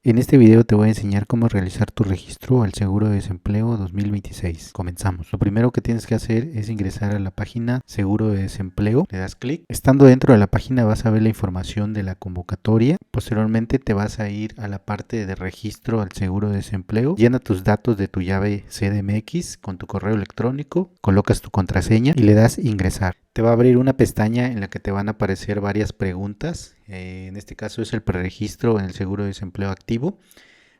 En este video te voy a enseñar cómo realizar tu registro al Seguro de Desempleo 2026. Comenzamos. Lo primero que tienes que hacer es ingresar a la página Seguro de Desempleo. Le das clic. Estando dentro de la página vas a ver la información de la convocatoria. Posteriormente te vas a ir a la parte de registro al Seguro de Desempleo. Llena tus datos de tu llave CDMX con tu correo electrónico. Colocas tu contraseña y le das ingresar. Te va a abrir una pestaña en la que te van a aparecer varias preguntas. En este caso es el preregistro en el Seguro de Desempleo activo.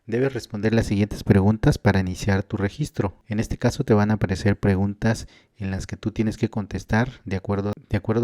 Debes responder las siguientes preguntas para iniciar tu registro. En este caso te van a aparecer preguntas en las que tú tienes que contestar de acuerdo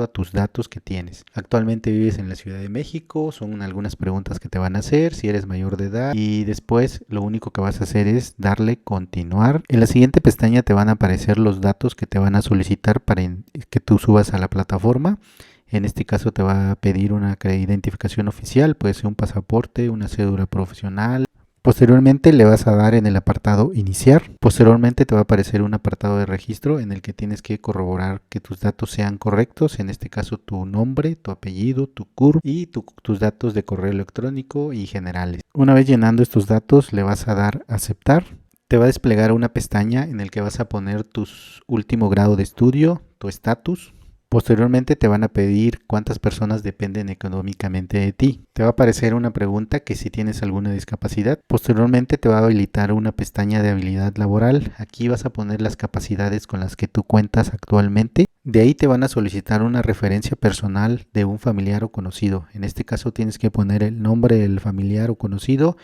a tus datos que tienes. Actualmente vives en la Ciudad de México, son algunas preguntas que te van a hacer, si eres mayor de edad, y después lo único que vas a hacer es darle continuar. En la siguiente pestaña te van a aparecer los datos que te van a solicitar para que tú subas a la plataforma. En este caso te va a pedir una identificación oficial, puede ser un pasaporte, una cédula profesional. Posteriormente le vas a dar en el apartado iniciar. Posteriormente te va a aparecer un apartado de registro en el que tienes que corroborar que tus datos sean correctos. En este caso tu nombre, tu apellido, tu CURP y tus datos de correo electrónico y generales. Una vez llenando estos datos le vas a dar aceptar. Te va a desplegar una pestaña en el que vas a poner tu último grado de estudio, tu estatus. Posteriormente te van a pedir cuántas personas dependen económicamente de ti. Te va a aparecer una pregunta que si tienes alguna discapacidad. Posteriormente te va a habilitar una pestaña de habilidad laboral. Aquí vas a poner las capacidades con las que tú cuentas actualmente. De ahí te van a solicitar una referencia personal de un familiar o conocido. En este caso tienes que poner el nombre del familiar o conocido,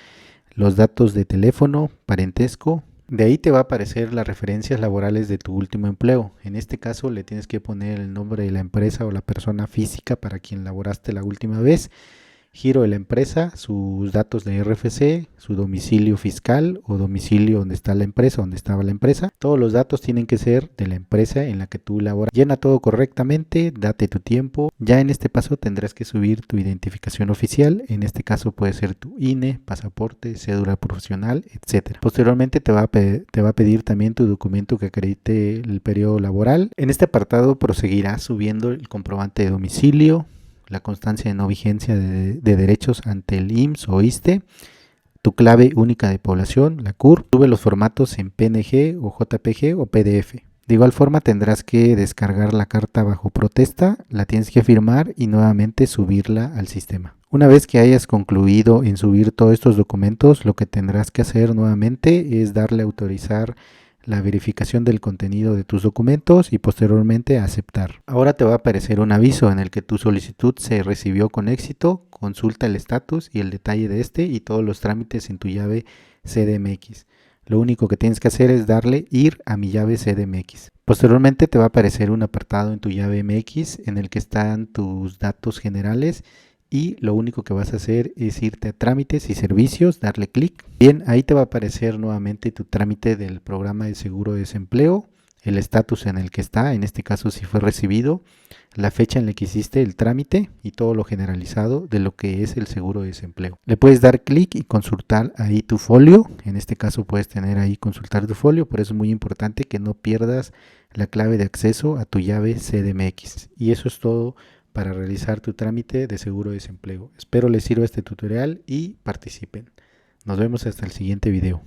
los datos de teléfono, parentesco. De ahí te va a aparecer las referencias laborales de tu último empleo. En este caso le tienes que poner el nombre de la empresa o la persona física para quien laboraste la última vez, giro de la empresa, sus datos de RFC, su domicilio fiscal o domicilio donde está la empresa, donde estaba la empresa. Todos los datos tienen que ser de la empresa en la que tú laboras. Llena todo correctamente, date tu tiempo. Ya en este paso tendrás que subir tu identificación oficial. En este caso puede ser tu INE, pasaporte, cédula profesional, etc. Posteriormente te va a pedir también tu documento que acredite el periodo laboral. En este apartado proseguirás subiendo el comprobante de domicilio, la constancia de no vigencia de derechos ante el IMSS o ISSSTE, tu clave única de población, la CURP. Sube los formatos en PNG o JPG o PDF. De igual forma tendrás que descargar la carta bajo protesta, la tienes que firmar y nuevamente subirla al sistema. Una vez que hayas concluido en subir todos estos documentos, lo que tendrás que hacer nuevamente es darle a autorizar la verificación del contenido de tus documentos y posteriormente aceptar. Ahora te va a aparecer un aviso en el que tu solicitud se recibió con éxito. Consulta el estatus y el detalle de este y todos los trámites en tu llave CDMX. Lo único que tienes que hacer es darle ir a mi llave CDMX. Posteriormente te va a aparecer un apartado en tu llave MX en el que están tus datos generales y lo único que vas a hacer es irte a trámites y servicios, darle clic. Bien, ahí te va a aparecer nuevamente tu trámite del programa de seguro de desempleo, el estatus en el que está, en este caso si fue recibido, la fecha en la que hiciste el trámite y todo lo generalizado de lo que es el seguro de desempleo. Le puedes dar clic y consultar ahí tu folio. En este caso puedes tener ahí consultar tu folio, por eso es muy importante que no pierdas la clave de acceso a tu llave CDMX. Y eso es todo para realizar tu trámite de seguro de desempleo. Espero les sirva este tutorial y participen. Nos vemos hasta el siguiente video.